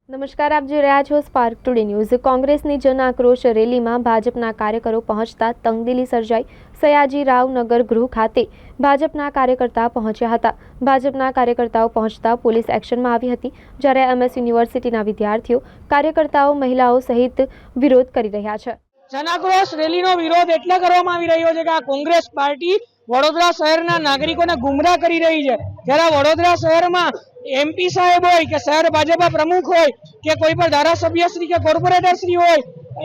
નમસ્કાર, આપ જોઈ રહ્યા છો સ્પાર્ક ટુડે ન્યૂઝ। કોંગ્રેસની જન આક્રોશ રેલીમાં ભાજપના કાર્યકરો પહોંચતા તંગદિલી સર્જાઈ। સયાજીરાવ નગર ગૃહ ખાતે ભાજપના કાર્યકર્તા પહોંચ્યા હતા। ભાજપના કાર્યકર્તાઓ પહોંચતા પોલીસ એક્શનમાં આવી હતી, જ્યારે MS યુનિવર્સિટીના વિદ્યાર્થીઓ, કાર્યકર્તાઓ, મહિલાઓ સહિત વિરોધ કરી રહ્યા છે। જન આક્રોશ રેલીનો વિરોધ એટલે કરવામાં આવી રહ્યો છે કે આ કોંગ્રેસ પાર્ટી વડોદરા શહેરના નાગરિકોને ગુમરાહ કરી રહી છે। જ્યારે વડોદરા શહેરમાં MP સાહેબ હોય કે શહેર ભાજપા પ્રમુખ હોય કે કોઈ પણ ધારાસભ્ય શ્રી કે કોર્પોરેટર શ્રી હોય,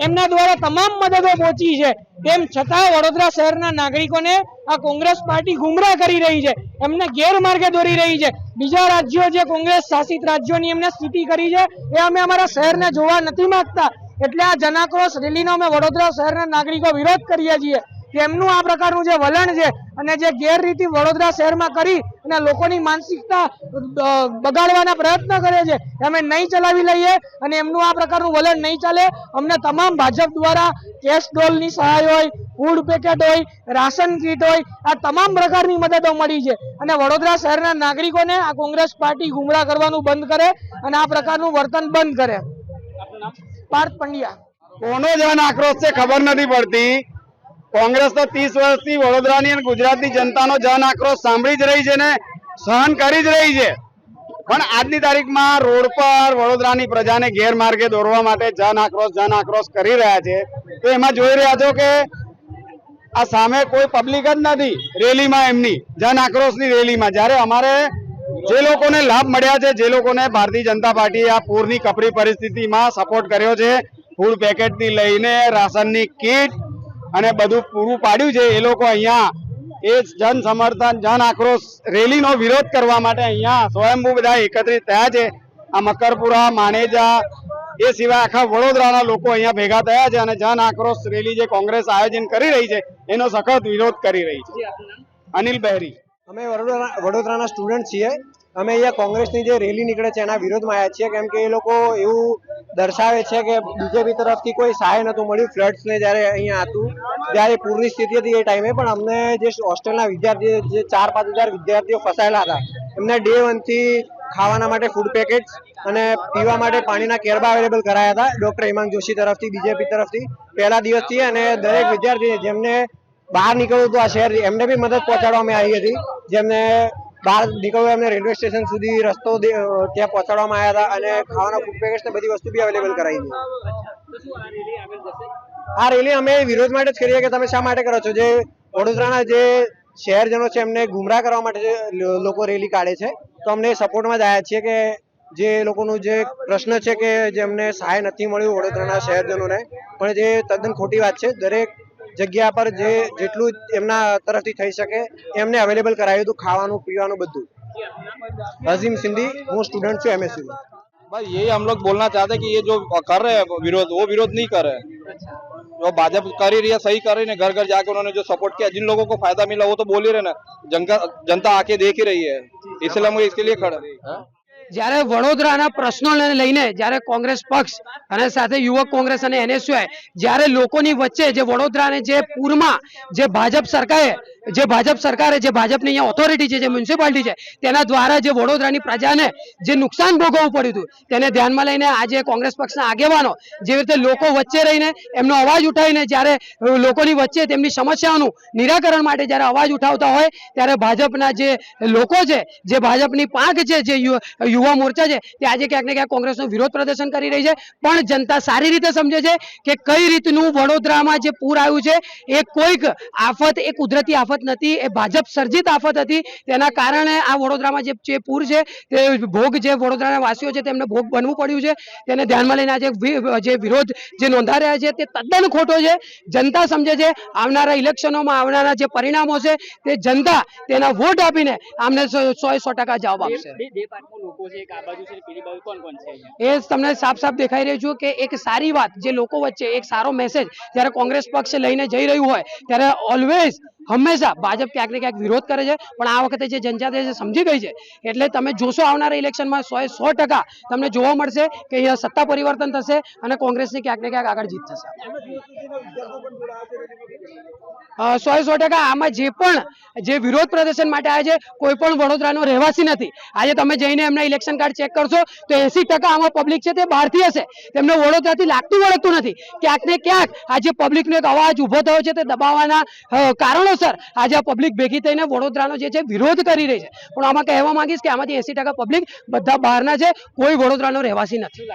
એમના દ્વારા તમામ મદદો પહોંચી છે, તેમ છતાં વડોદરા શહેરના નાગરિકોને આ કોંગ્રેસ પાર્ટી ગુમરાહ કરી રહી છે, એમને ગેરમાર્ગે દોરી રહી છે। બીજા રાજ્યો જે કોંગ્રેસ શાસિત રાજ્યોની એમને સ્થિતિ કરી છે એ અમે અમારા શહેરને જોવા નથી માંગતા। એટલે આ જન આક્રોશ રેલીનો અમે વડોદરા શહેરના નાગરિકો વિરોધ કરીએ છીએ કે એમનું આ પ્રકારનું જે વલણ છે અને જે ગેરરીતિ વડોદરા શહેરમાં કરી અને લોકોની માનસિકતા બગાડવાના પ્રયત્ન કરે છે, અમે નહીં ચલાવી લઈએ અને એમનું આ પ્રકારનું વલણ નહીં ચાલે। અમને તમામ ભાજપ દ્વારા કેશ ડોલની સહાય હોય, ફૂડ પેકેટ હોય, રાશન કીટ હોય, આ તમામ પ્રકારની મદદો મળી છે અને વડોદરા શહેરના નાગરિકોને આ કોંગ્રેસ પાર્ટી ગુમરાહ કરવાનું બંધ કરે અને આ પ્રકારનું વર્તન બંધ કરે। પાર્થ પંડ્યા। કોનો જન આક્રોશ છે ખબર નથી પડતી। કોંગ્રેસ તો 30 વર્ષથી વડોદરાની અને ગુજરાતની જનતાનો જન આક્રોશ સાંભળી જ રહી છે ને સહન કરી જ રહી છે, પણ આજની તારીખમાં રોડ પર વડોદરાની પ્રજાને ગેરમાર્ગે દોરવા માટે જન આક્રોશ કરી રહ્યા છે। તો એમાં જોઈ રહ્યા છો કે આ સામે કોઈ પબ્લિક જ નથી રેલીમાં, એમની જન આક્રોશની રેલીમાં। જ્યારે અમારે જે લોકોને લાભ મળ્યા છે, જે લોકોને ભારતીય જનતા પાર્ટીએ આ પૂરની કપરી પરિસ્થિતિમાં સપોર્ટ કર્યો છે, ફૂડ પેકેટથી લઈને રાશનની કીટ અને બધું પૂરું પાડ્યું છે, એ લોકો અહીંયા એ જન સમર્થન જન આક્રોશ રેલીનો વિરોધ કરવા માટે અહીંયા સ્વયંભૂ બધા એકત્રિત થયા છે। આ મકરપુરા, માણેજા એ સિવાય આખા વડોદરાના લોકો અહીંયા ભેગા થયા છે અને જન આક્રોશ રેલી જે કોંગ્રેસ આયોજન કરી રહી છે એનો સખત વિરોધ કરી રહી છે। અનિલ બહેરી। અમે વડોદરાના સ્ટુડન્ટ છીએ। અમે અહીંયા કોંગ્રેસની જે રેલી નીકળે છે એના વિરોધમાં આવ્યા છીએ, કેમ કે એ લોકો એવું દર્શાવે છે કે બીજેપી તરફથી કોઈ સહાય નહોતું મળ્યું ફ્લડ્સને જ્યારે અહીંયા હતું, જ્યારે પૂરની સ્થિતિ હતી એ ટાઈમે પણ અમને જે હોસ્ટેલના વિદ્યાર્થીઓ, જે 4-5 હજાર વિદ્યાર્થીઓ ફસાયેલા હતા, એમને Day 1 થી ખાવાના માટે ફૂડ પેકેટ્સ અને પીવા માટે પાણીના કેરબા અવેલેબલ કરાયા હતા ડોક્ટર હિમાંગ જોશી તરફથી, બીજેપી તરફથી પહેલા દિવસથી। અને દરેક વિદ્યાર્થી જેમને બહાર નીકળવું હતું આ શહેર, એમને બી મદદ પહોંચાડવામાં આવી હતી। જેમને બહાર નીકળવું એમને રેલવે સ્ટેશન સુધી રસ્તો ત્યાં પહોંચાડવામાં આવ્યા હતા અને ખાવાના ફૂડ પેકેટ્સ ને બધી વસ્તુ બી અવેલેબલ કરાવી હતી। આ રેલી અમે વિરોધ માટે જ કરીએ કે તમે શા માટે કરો છો? જે વડોદરાના જે શહેરજનો છે એમને ગુમરાહ કરવા માટે જે લોકો રેલી કાઢે છે, તો અમને સપોર્ટમાં જ આવ્યા છીએ કે જે લોકોનું જે પ્રશ્ન છે કે જેમને સહાય નથી મળ્યું વડોદરાના શહેરજનોને, પણ જે તદ્દન ખોટી વાત છે। દરેક જગ્યા પર જે જેટલું એમના તરફથી થઈ શકે એમને અવેલેબલ કરાવ્યું હતું, ખાવાનું પીવાનું બધું। अजीम सिंधी, હું स्टूडेंट છું MS में। भाई यही हम लोग बोलना चाहते हैं कि ये जो कर रहे हैं विरोध, वो विरोध नहीं कर रहे हैं। जो भाजपा कर ही रही है, सही कर रही है। घर घर जाके उन्होंने जो सपोर्ट किया, जिन लोगों को फायदा मिला वो तो बोल ही रहे ना, जनता आके देख ही रही है, इसलिए हम इसके लिए खड़े। જ્યારે વડોદરાના પ્રશ્નોને લઈને જ્યારે કોંગ્રેસ પક્ષ અને સાથે યુવક કોંગ્રેસ અને NSY જ્યારે લોકોની વચ્ચે જે વડોદરાને જે પૂરમાં જે ભાજપ સરકારે જે ભાજપની અહીંયા ઓથોરિટી છે, જે મ્યુનિસિપાલિટી છે, તેના દ્વારા જે વડોદરાની પ્રજાને જે નુકસાન ભોગવવું પડ્યું હતું તેને ધ્યાનમાં લઈને આજે કોંગ્રેસ પક્ષના આગેવાનો જે રીતે લોકો વચ્ચે રહીને એમનો અવાજ ઉઠાવીને જ્યારે લોકોની વચ્ચે તેમની સમસ્યાઓનું નિરાકરણ માટે જ્યારે અવાજ ઉઠાવતા હોય, ત્યારે ભાજપના જે લોકો છે, જે ભાજપની પાંખ છે, જે યુવા મોરચા છે, તે આજે ક્યાંક ને ક્યાંક કોંગ્રેસનો વિરોધ પ્રદર્શન કરી રહી છે। પણ જનતા સારી રીતે સમજે છે કે કઈ રીતનું વડોદરામાં જે પૂર આવ્યું છે એ કોઈક આફત, એ કુદરતી આફત નથી, એ ભાજપ સર્જિત આફત હતી। તેના કારણે આ વડોદરામાં જે પૂર છે તે ભોગ જે વડોદરાના વાસીઓ છે તેમને ભોગ બનવું પડ્યું છે। તેને ધ્યાનમાં લઈને આજે જે વિરોધ જે નોંધા રહ્યા છે તે તદ્દન ખોટો છે। જનતા સમજે છે, આવનારા ઇલેક્શનોમાં આવનારા જે પરિણામો છે તે જનતા તેના વોટ આપીને આમને 100% જવાબ આપશે। એ તમને સાફ સાફ દેખાઈ રહ્યું છે કે એક સારી વાત, જે લોકો વચ્ચે એક સારો મેસેજ જ્યારે કોંગ્રેસ પક્ષ લઈને જઈ રહ્યું હોય ત્યારે ઓલવેઝ હંમેશા હંમેશા ભાજપ ક્યાંક ને ક્યાંક વિરોધ કરે છે, પણ આ વખતે જે જનતા છે સમજી ગઈ છે, એટલે તમે જોશો આવનારા ઇલેક્શનમાં 100% તમને જોવા મળશે કે અહીંયા સત્તા પરિવર્તન થશે અને કોંગ્રેસની ક્યાંક ને ક્યાંક આગળ જીત થશે. 100% આમાં જે વિરોધ પ્રદર્શન માટે આવ્યા છે કોઈ પણ વડોદરાનો રહેવાસી નથી. આજે તમે જઈને એમના ઇલેક્શન કાર્ડ ચેક કરશો તો 80% આમાં પબ્લિક છે તે બહારથી હશે, તેમને વડોદરાથી લાગતું વળગતું નથી. ક્યાંક ને ક્યાંક આજે પબ્લિકનો એક અવાજ ઉભો થયો છે તે દબાવવાના કારણોસર આજે આ પબ્લિક ભેગી થઈને વડોદરાનો જે છે વિરોધ કરી રહી છે. પણ આમાં કહેવા માંગીશ કે આમાંથી 80% પબ્લિક બધા બહારના છે, કોઈ વડોદરાનો રહેવાસી નથી.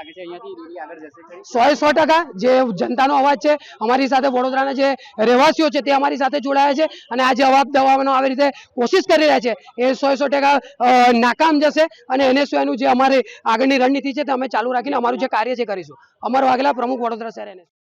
100% જે જનતાનો અવાજ છે, અમારી સાથે વડોદરાના જે રહેવાસીઓ છે તે અમારી સાથે જોડાયા છે અને આ જવાબ દેવાનો આવી રીતે કોશિશ કરી રહ્યા છે એ 100% નાકામ જશે અને NSY નું જે અમારી આગળની રણનીતિ છે તે અમે ચાલુ રાખીને અમારું જે કાર્ય છે કરીશું. અમર વાઘેલા, પ્રમુખ વડોદરા શહેર NSY.